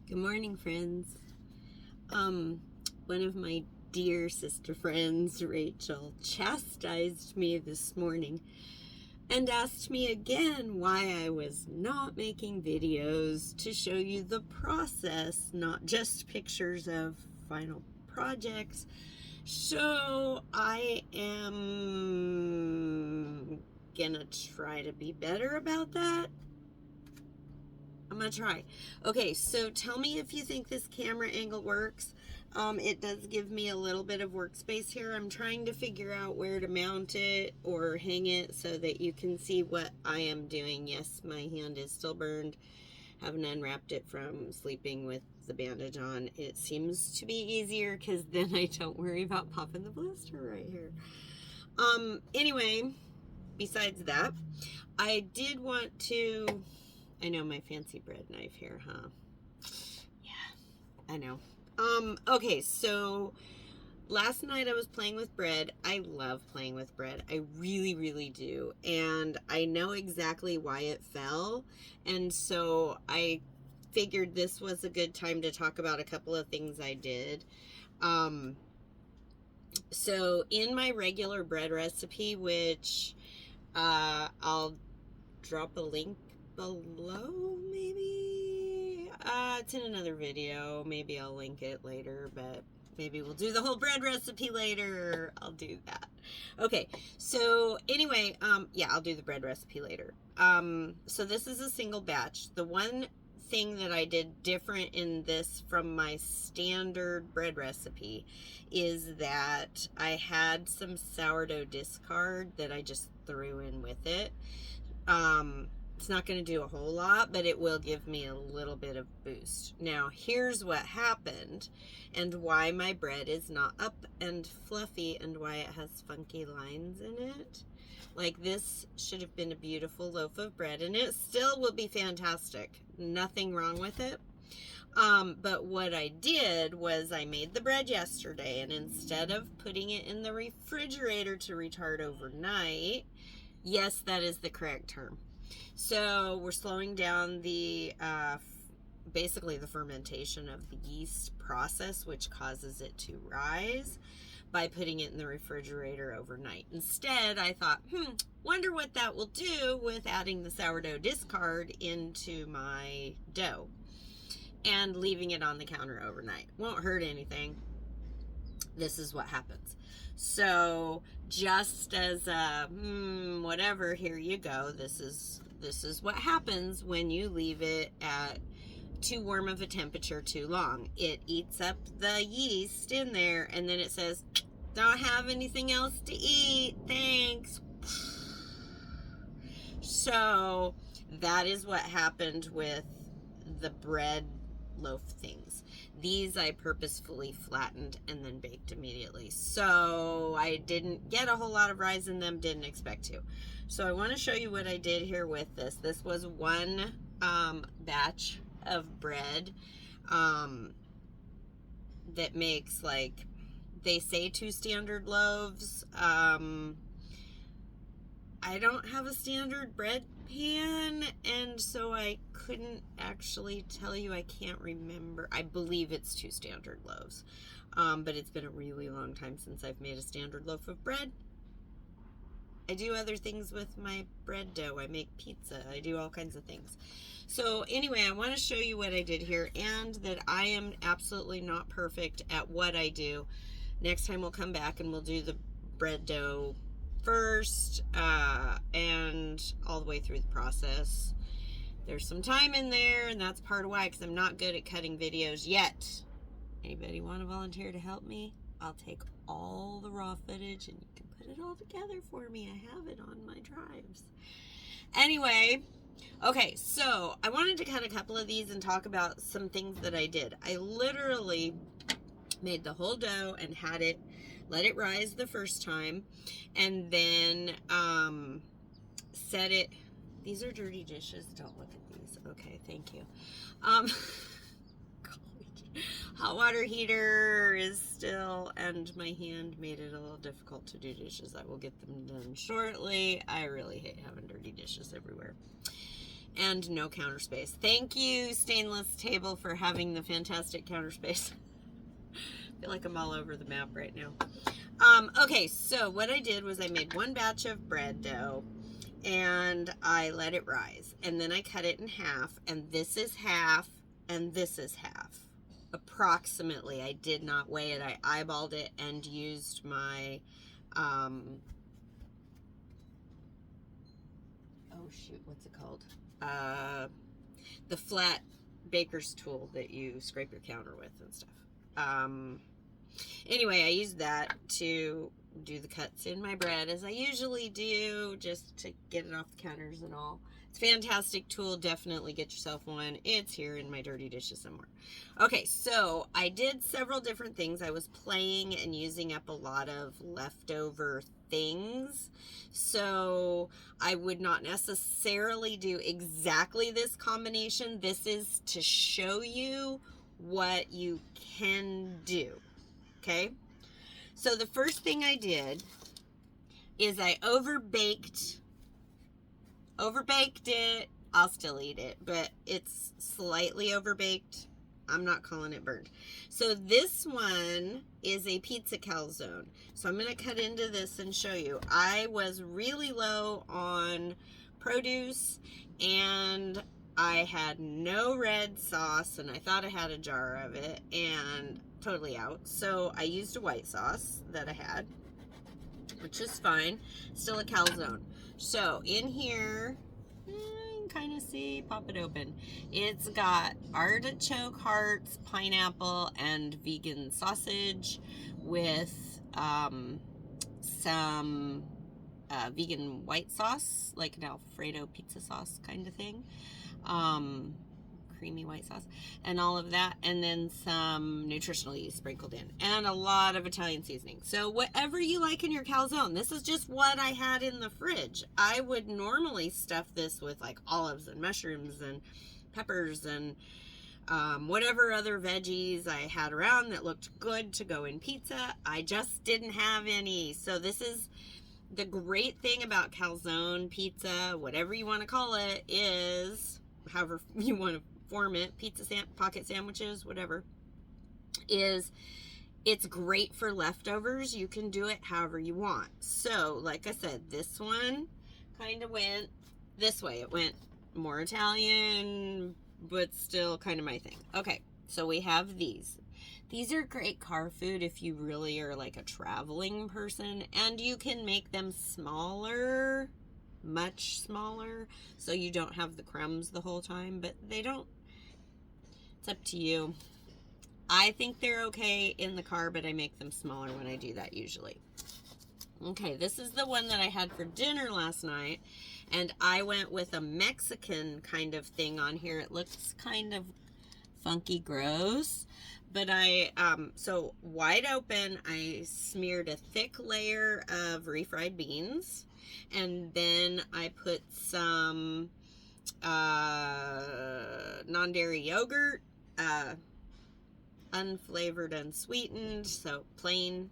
Good morning, friends. One of my dear sister friends, Rachel, chastised me this morning and asked me again why I was not making videos to show you the process, not just pictures of final projects. So I am gonna try to be better about that. I'm gonna try. Okay, so tell me if you think this camera angle works. It does give me a little bit of workspace here. I'm trying to figure out where to mount it or hang it so that you can see what I am doing. Yes, my hand is still burned. Haven't unwrapped it from sleeping with the bandage on. It seems to be easier because then I don't worry about popping the blister right here. Anyway, besides that, I did want to... I know, my fancy bread knife here, huh? Yeah, I know. Okay, so last night I was playing with bread. I love playing with bread. I really, really do. And I know exactly why it fell. And so I figured this was a good time to talk about a couple of things I did. So in my regular bread recipe, which I'll drop a link below, maybe it's in another video. Maybe I'll link it later, but maybe we'll do the whole bread recipe later. I'll do that. Okay, so anyway, yeah, I'll do the bread recipe later. So this is a single batch. The one thing that I did different in this from my standard bread recipe is that I had some sourdough discard that I just threw in with it. It's not going to do a whole lot, but it will give me a little bit of boost. Now, here's what happened and why my bread is not up and fluffy and why it has funky lines in it. Like, this should have been a beautiful loaf of bread, and it still will be fantastic. Nothing wrong with it. But what I did was I made the bread yesterday, and instead of putting it in the refrigerator to retard overnight, yes, that is the correct term. So we're slowing down the basically the fermentation of the yeast process, which causes it to rise, by putting it in the refrigerator overnight. Instead, I thought, wonder what that will do with adding the sourdough discard into my dough and leaving it on the counter overnight. Won't hurt anything. This is what happens. So just as whatever, here you go. This is what happens when you leave it at too warm of a temperature too long. It eats up the yeast in there, and then it says, don't have anything else to eat, thanks. So that is what happened with the bread loaf things. These I purposefully flattened and then baked immediately. So I didn't get a whole lot of rise in them, didn't expect to. So I want to show you what I did here with this. This was one batch of bread that makes, like, they say 2 standard loaves. I don't have a standard bread pan, and so I couldn't actually tell you. I can't remember. I believe it's 2 standard loaves, but it's been a really long time since I've made a standard loaf of bread. I do other things with my bread dough. I make pizza. I do all kinds of things. So anyway, I want to show you what I did here, and that I am absolutely not perfect at what I do. Next time we'll come back and we'll do the bread dough first and all the way through the process. There's some time in there, and that's part of why, because I'm not good at cutting videos yet. Anybody want to volunteer to help me? I'll take all the raw footage and you can put it all together for me. I have it on my drives. Anyway, okay, so I wanted to cut a couple of these and talk about some things that I did. I literally made the whole dough and had it, let it rise the first time, and then set it. These are dirty dishes. Don't look at these. Okay, thank you. Hot water heater is still, and my hand made it a little difficult to do dishes. I will get them done shortly. I really hate having dirty dishes everywhere. and no counter space. Thank you, Stainless Table, for having the fantastic counter space. I feel like I'm all over the map right now. Okay, so what I did was I made one batch of bread dough and I let it rise, and then I cut it in half, and this is half and this is half approximately. I did not weigh it. I eyeballed it and used my oh shoot, what's it called, the flat baker's tool that you scrape your counter with and stuff. Anyway, I used that to do the cuts in my bread as I usually do, just to get it off the counters and all. It's a fantastic tool. Definitely get yourself one. It's here in my dirty dishes somewhere. Okay, so I did several different things. I was playing and using up a lot of leftover things, so I would not necessarily do exactly this combination. This is to show you what you can do. Okay, so the first thing I did is I overbaked it. I'll still eat it, but it's slightly overbaked. I'm not calling it burnt. So this one is a pizza calzone. So I'm going to cut into this and show you. I was really low on produce, and I had no red sauce, and I thought I had a jar of it, and totally out. So I used a white sauce that I had, which is fine. Still a calzone. So in here, you can kind of see, pop it open. It's got artichoke hearts, pineapple, and vegan sausage with some vegan white sauce, like an Alfredo pizza sauce kind of thing. Creamy white sauce and all of that, and then some nutritional yeast sprinkled in, and a lot of Italian seasoning. So whatever you like in your calzone. This is just what I had in the fridge. I would normally stuff this with like olives and mushrooms and peppers and whatever other veggies I had around that looked good to go in pizza. I just didn't have any. So this is the great thing about calzone pizza, whatever you want to call it, is however you want to form it, pizza pocket sandwiches, whatever, is it's great for leftovers. You can do it however you want. So like I said, this one kind of went this way. It went more Italian, but still kind of my thing. Okay, so we have these. These are great car food if you really are like a traveling person, and you can make them smaller, much smaller, so you don't have the crumbs the whole time, but they don't. It's up to you. I think they're okay in the car, but I make them smaller when I do that usually. Okay, this is the one that I had for dinner last night, and I went with a Mexican kind of thing on here. It looks kind of funky, gross, but so wide open, I smeared a thick layer of refried beans, and then I put some non-dairy yogurt, unflavored, unsweetened, so plain,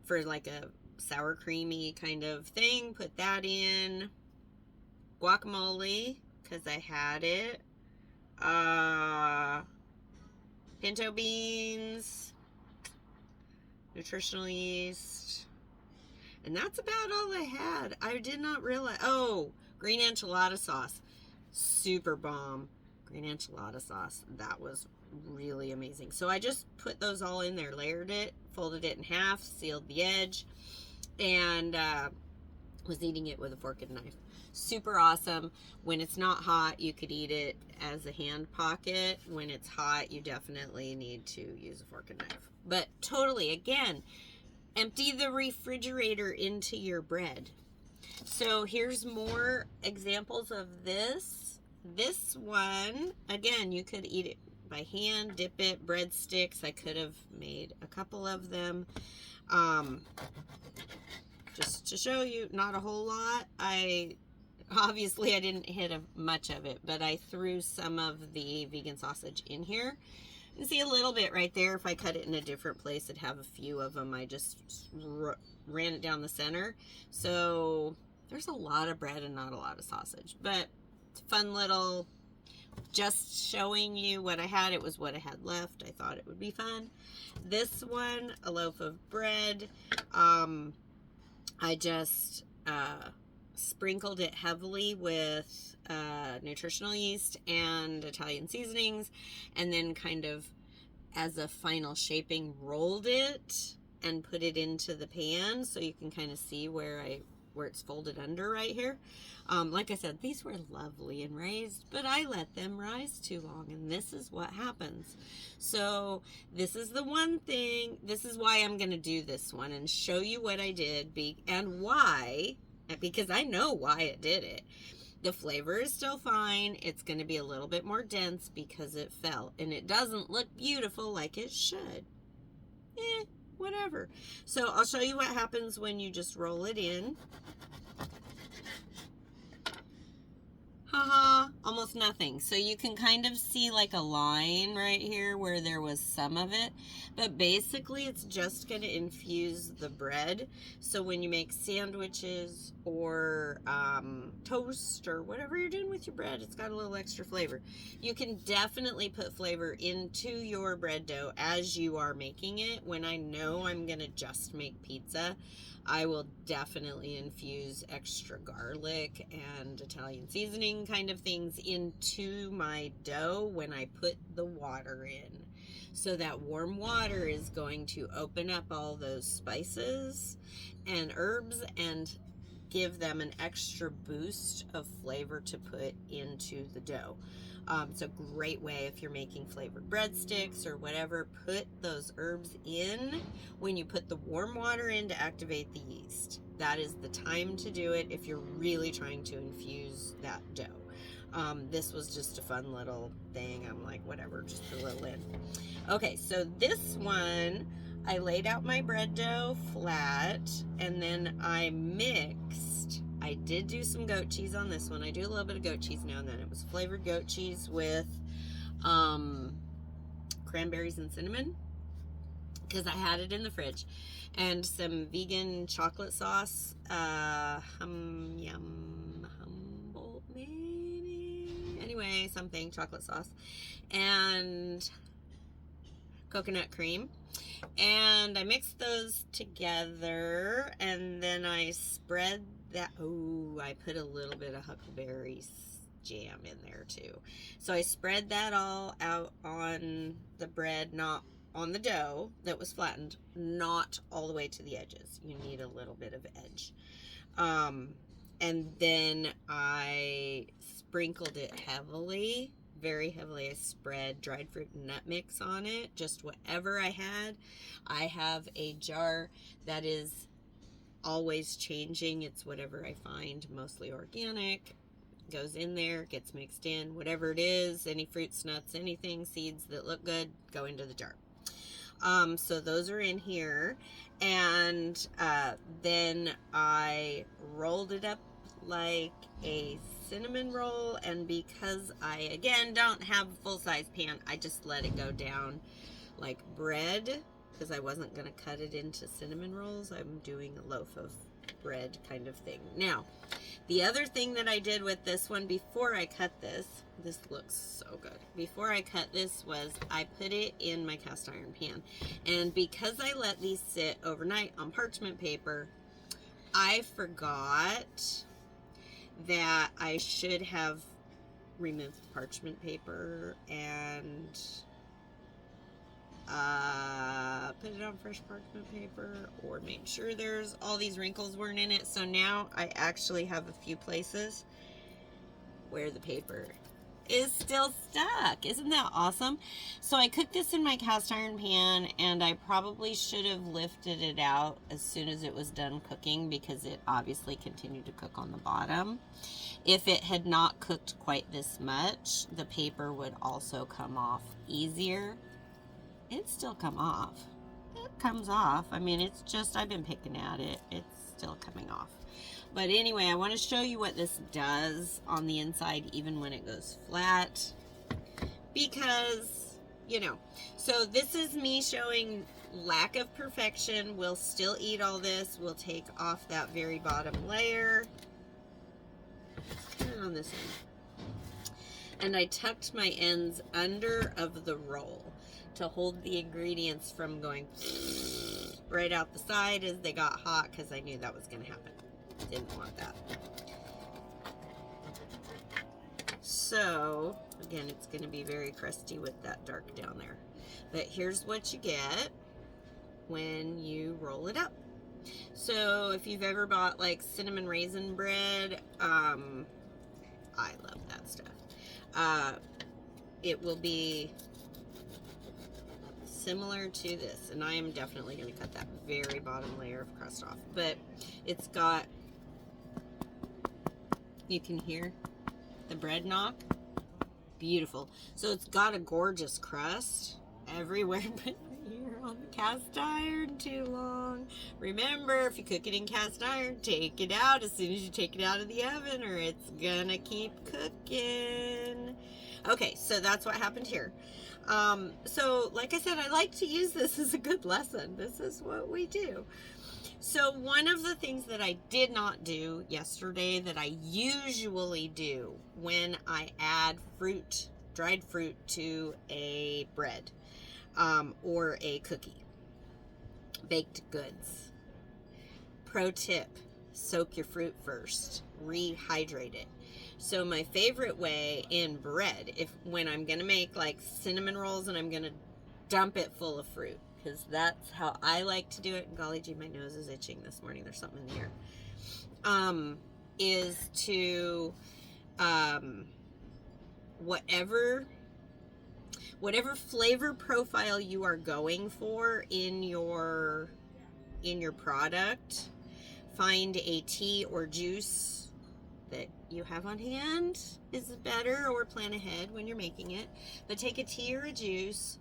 for like a sour creamy kind of thing. Put that in. Guacamole, because I had it. Pinto beans, nutritional yeast, and that's about all I had. I did not realize. Oh, green enchilada sauce, super bomb. Green enchilada sauce, that was really amazing. So I just put those all in there, layered it, folded it in half, sealed the edge, and was eating it with a fork and knife. Super awesome. When it's not hot, you could eat it as a hand pocket. When it's hot, you definitely need to use a fork and knife. But totally, again, empty the refrigerator into your bread. So here's more examples of this. This one, again, you could eat it by hand, dip it, breadsticks. I could have made a couple of them. Just to show you, not a whole lot. Obviously I didn't hit much of it, but I threw some of the vegan sausage in here. You can see a little bit right there. If I cut it in a different place, it'd have a few of them. I just ran it down the center. So There's a lot of bread and not a lot of sausage, but it's fun little, just showing you what I had. It was what I had left. I thought it would be fun. This one, a loaf of bread. I just sprinkled it heavily with nutritional yeast and Italian seasonings, and then kind of as a final shaping rolled it and put it into the pan, so you can kind of see where it's folded under right here. Like I said, these were lovely and raised, but I let them rise too long, and this is what happens. So this is the one thing, this is why I'm going to do this one and show you what I did and why, because I know why it did it. The flavor is still fine. It's going to be a little bit more dense because it fell, and it doesn't look beautiful like it should. Whatever. So I'll show you what happens when you just roll it in. Haha, almost nothing. So you can kind of see like a line right here where there was some of it, but basically it's just going to infuse the bread. So when you make sandwiches or toast or whatever you're doing with your bread, it's got a little extra flavor. You can definitely put flavor into your bread dough as you are making it. When I know I'm going to just make pizza, I will definitely infuse extra garlic and Italian seasoning kind of things into my dough when I put the water in. So that warm water is going to open up all those spices and herbs and give them an extra boost of flavor to put into the dough. It's a great way if you're making flavored breadsticks or whatever. Put those herbs in when you put the warm water in to activate the yeast. That is the time to do it if you're really trying to infuse that dough. This was just a fun little thing. I'm like, whatever, just put a little in. Okay, so this one, I laid out my bread dough flat, and then I mixed. I did do some goat cheese on this one. I do a little bit of goat cheese now and then. It was flavored goat cheese with cranberries and cinnamon, because I had it in the fridge, and some vegan chocolate sauce, Humboldt maybe? Anyway, something, chocolate sauce, and coconut cream. And I mixed those together, and then I spread that. Oh, I put a little bit of huckleberry jam in there too. So I spread that all out on the bread, not on the dough that was flattened, not all the way to the edges. You need a little bit of edge. And then I sprinkled it heavily, very heavily. I spread dried fruit and nut mix on it, just whatever I had. I have a jar that is always changing. It's whatever I find, mostly organic, goes in there, gets mixed in, whatever it is, any fruits, nuts, anything, seeds that look good, go into the jar. So those are in here, and then I rolled it up like a cinnamon roll, and because I, again, don't have a full-size pan, I just let it go down like bread, because I wasn't going to cut it into cinnamon rolls. I'm doing a loaf of bread kind of thing. Now, the other thing that I did with this one before I cut this looks so good. Before I cut this was I put it in my cast iron pan. And because I let these sit overnight on parchment paper, I forgot that I should have removed the parchment paper and put it on fresh parchment paper, or made sure there's all these wrinkles weren't in it. So now I actually have a few places where the paper is still stuck. Isn't that awesome? So I cooked this in my cast iron pan, and I probably should have lifted it out as soon as it was done cooking, because it obviously continued to cook on the bottom. If it had not cooked quite this much, the paper would also come off easier. It still come off. It comes off. I mean, it's just, I've been picking at it. It's still coming off. But anyway, I want to show you what this does on the inside, even when it goes flat. Because, you know, so this is me showing lack of perfection. We'll still eat all this. We'll take off that very bottom layer. on this end. And I tucked my ends under of the roll to hold the ingredients from going right out the side as they got hot, because I knew that was going to happen. Didn't want that. So, again, it's going to be very crusty with that dark down there. But here's what you get when you roll it up. So, if you've ever bought like cinnamon raisin bread, I love that stuff. It will be similar to this, and I am definitely going to cut that very bottom layer of crust off, but it's got, you can hear the bread knock. Beautiful. So it's got a gorgeous crust everywhere but here on the cast iron too long. Remember, if you cook it in cast iron, take it out as soon as you take it out of the oven, or it's gonna keep cooking. Okay, so that's what happened here. So like I said, I like to use this as a good lesson. This is what we do. So one of the things that I did not do yesterday that I usually do when I add fruit, dried fruit, to a bread or a cookie, baked goods. Pro tip, soak your fruit first, rehydrate it. So my favorite way in bread, when I'm gonna make like cinnamon rolls and I'm gonna dump it full of fruit, because that's how I like to do it. And golly gee, my nose is itching this morning. There's something in the air. Is to whatever flavor profile you are going for in your product, find a tea or juice that you have on hand is better, or plan ahead when you're making it. But take a tea or a juice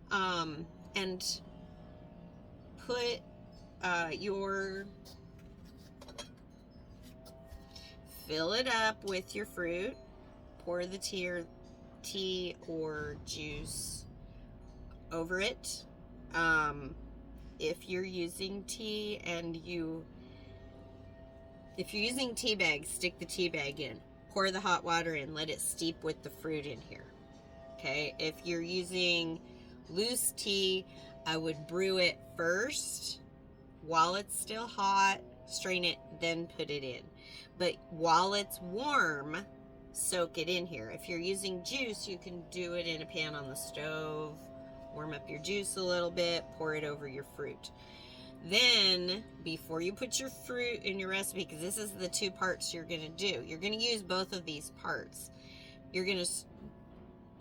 and put fill it up with your fruit, pour the tea or juice over it. If you're using tea if you're using tea bags, stick the tea bag in, pour the hot water in, let it steep with the fruit in here. Okay, if you're using loose tea, I would brew it first while it's still hot, strain it, then put it in. But while it's warm, soak it in here. If you're using juice, you can do it in a pan on the stove, warm up your juice a little bit, pour it over your fruit. Then, before you put your fruit in your recipe, because this is the two parts you're going to do, you're going to use both of these parts. You're going to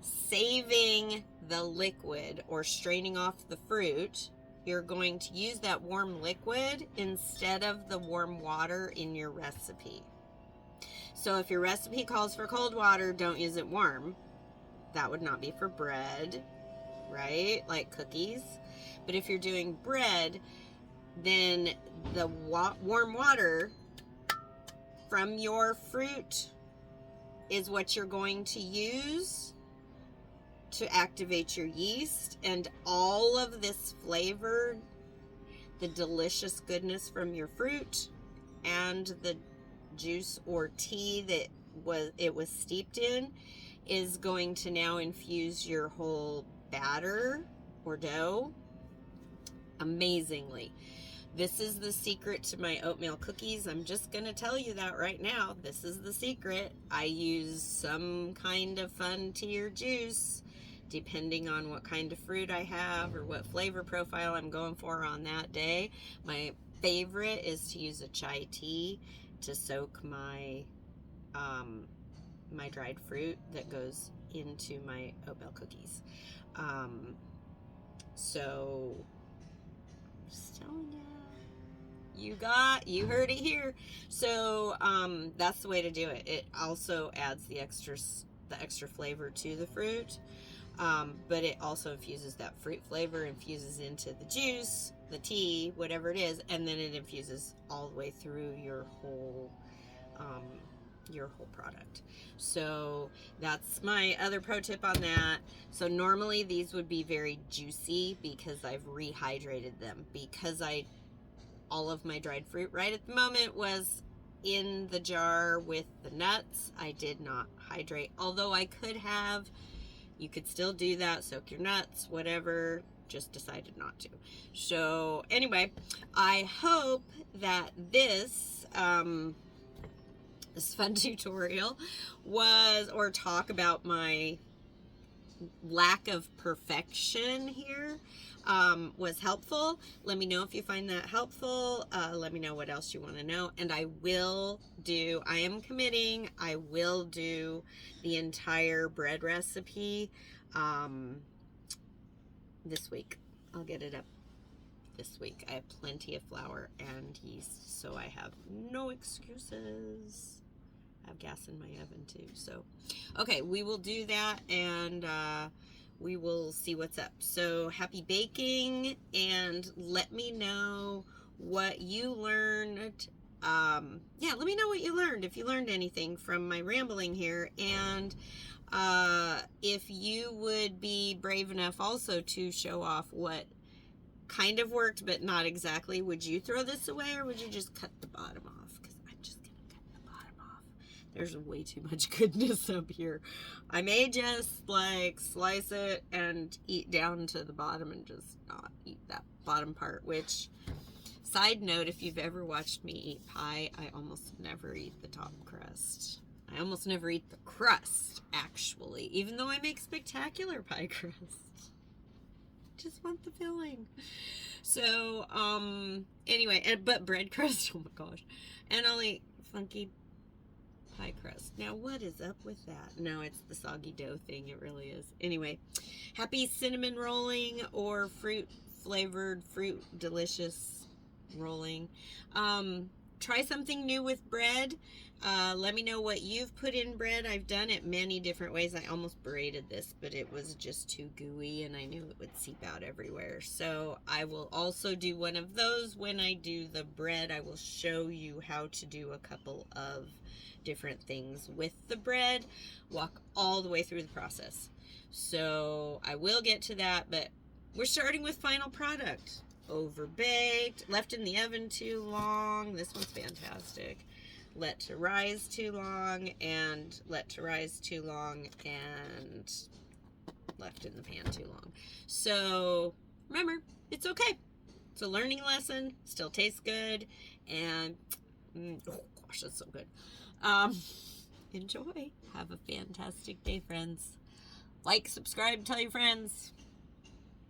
saving the liquid or straining off the fruit. You're going to use that warm liquid instead of the warm water in your recipe. So if your recipe calls for cold water, don't use it warm. That would not be for bread, right? Like cookies. But if you're doing bread, then the warm water from your fruit is what you're going to use to activate your yeast, and all of this flavor, the delicious goodness from your fruit and the juice or tea that it was steeped in, is going to now infuse your whole batter or dough amazingly. This is the secret to my oatmeal cookies. I'm just going to tell you that right now. This is the secret. I use some kind of fun tea or juice, depending on what kind of fruit I have or what flavor profile I'm going for on that day. My favorite is to use a chai tea to soak my my dried fruit that goes into my oatmeal cookies. So, just telling you, you heard it here. So that's the way to do it. It also adds the extra flavor to the fruit, but it also infuses that fruit flavor, infuses into the juice, the tea, whatever it is, and then it infuses all the way through your whole product. So that's my other pro tip on that. So normally these would be very juicy because I've rehydrated them, because all of my dried fruit right at the moment was in the jar with the nuts. I did not hydrate, although I could have. You could still do that, soak your nuts, whatever, just decided not to. So anyway, I hope that this fun tutorial or talk about my lack of perfection here was helpful. Let me know if you find that helpful. Let me know what else you want to know, and I am committing, I will do the entire bread recipe this week. I'll get it up this week. I have plenty of flour and yeast, so I have no excuses. I have gas in my oven too. So, okay, we will do that, and we will see what's up. So happy baking, and let me know what you learned. Yeah, let me know what you learned, if you learned anything from my rambling here, and if you would be brave enough also to show off what kind of worked but not exactly. Would you throw this away, or would you just cut the bottom off? Because I'm just gonna cut the bottom off. There's way too much goodness up here. I may just like slice it and eat down to the bottom and just not eat that bottom part. Which, side note, if you've ever watched me eat pie, I almost never eat the top crust. I almost never eat the crust, actually, even though I make spectacular pie crust. Just want the filling. So, anyway, but bread crust, oh my gosh. And I'll eat funky pie crust. Now, what is up with that? No, it's the soggy dough thing. It really is. Anyway, happy cinnamon rolling, or fruit delicious rolling. Try something new with bread. Let me know what you've put in bread. I've done it many different ways. I almost braided this, but it was just too gooey, and I knew it would seep out everywhere. So I will also do one of those when I do the bread. I will show you how to do a couple of different things with the bread. Walk all the way through the process. So I will get to that, but we're starting with final product. Overbaked, left in the oven too long. This one's fantastic. Let to rise too long, and let to rise too long, and left in the pan too long. So remember, it's okay. It's a learning lesson. Still tastes good, and oh gosh, that's so good. Enjoy. Have a fantastic day, friends. Like, subscribe, tell your friends.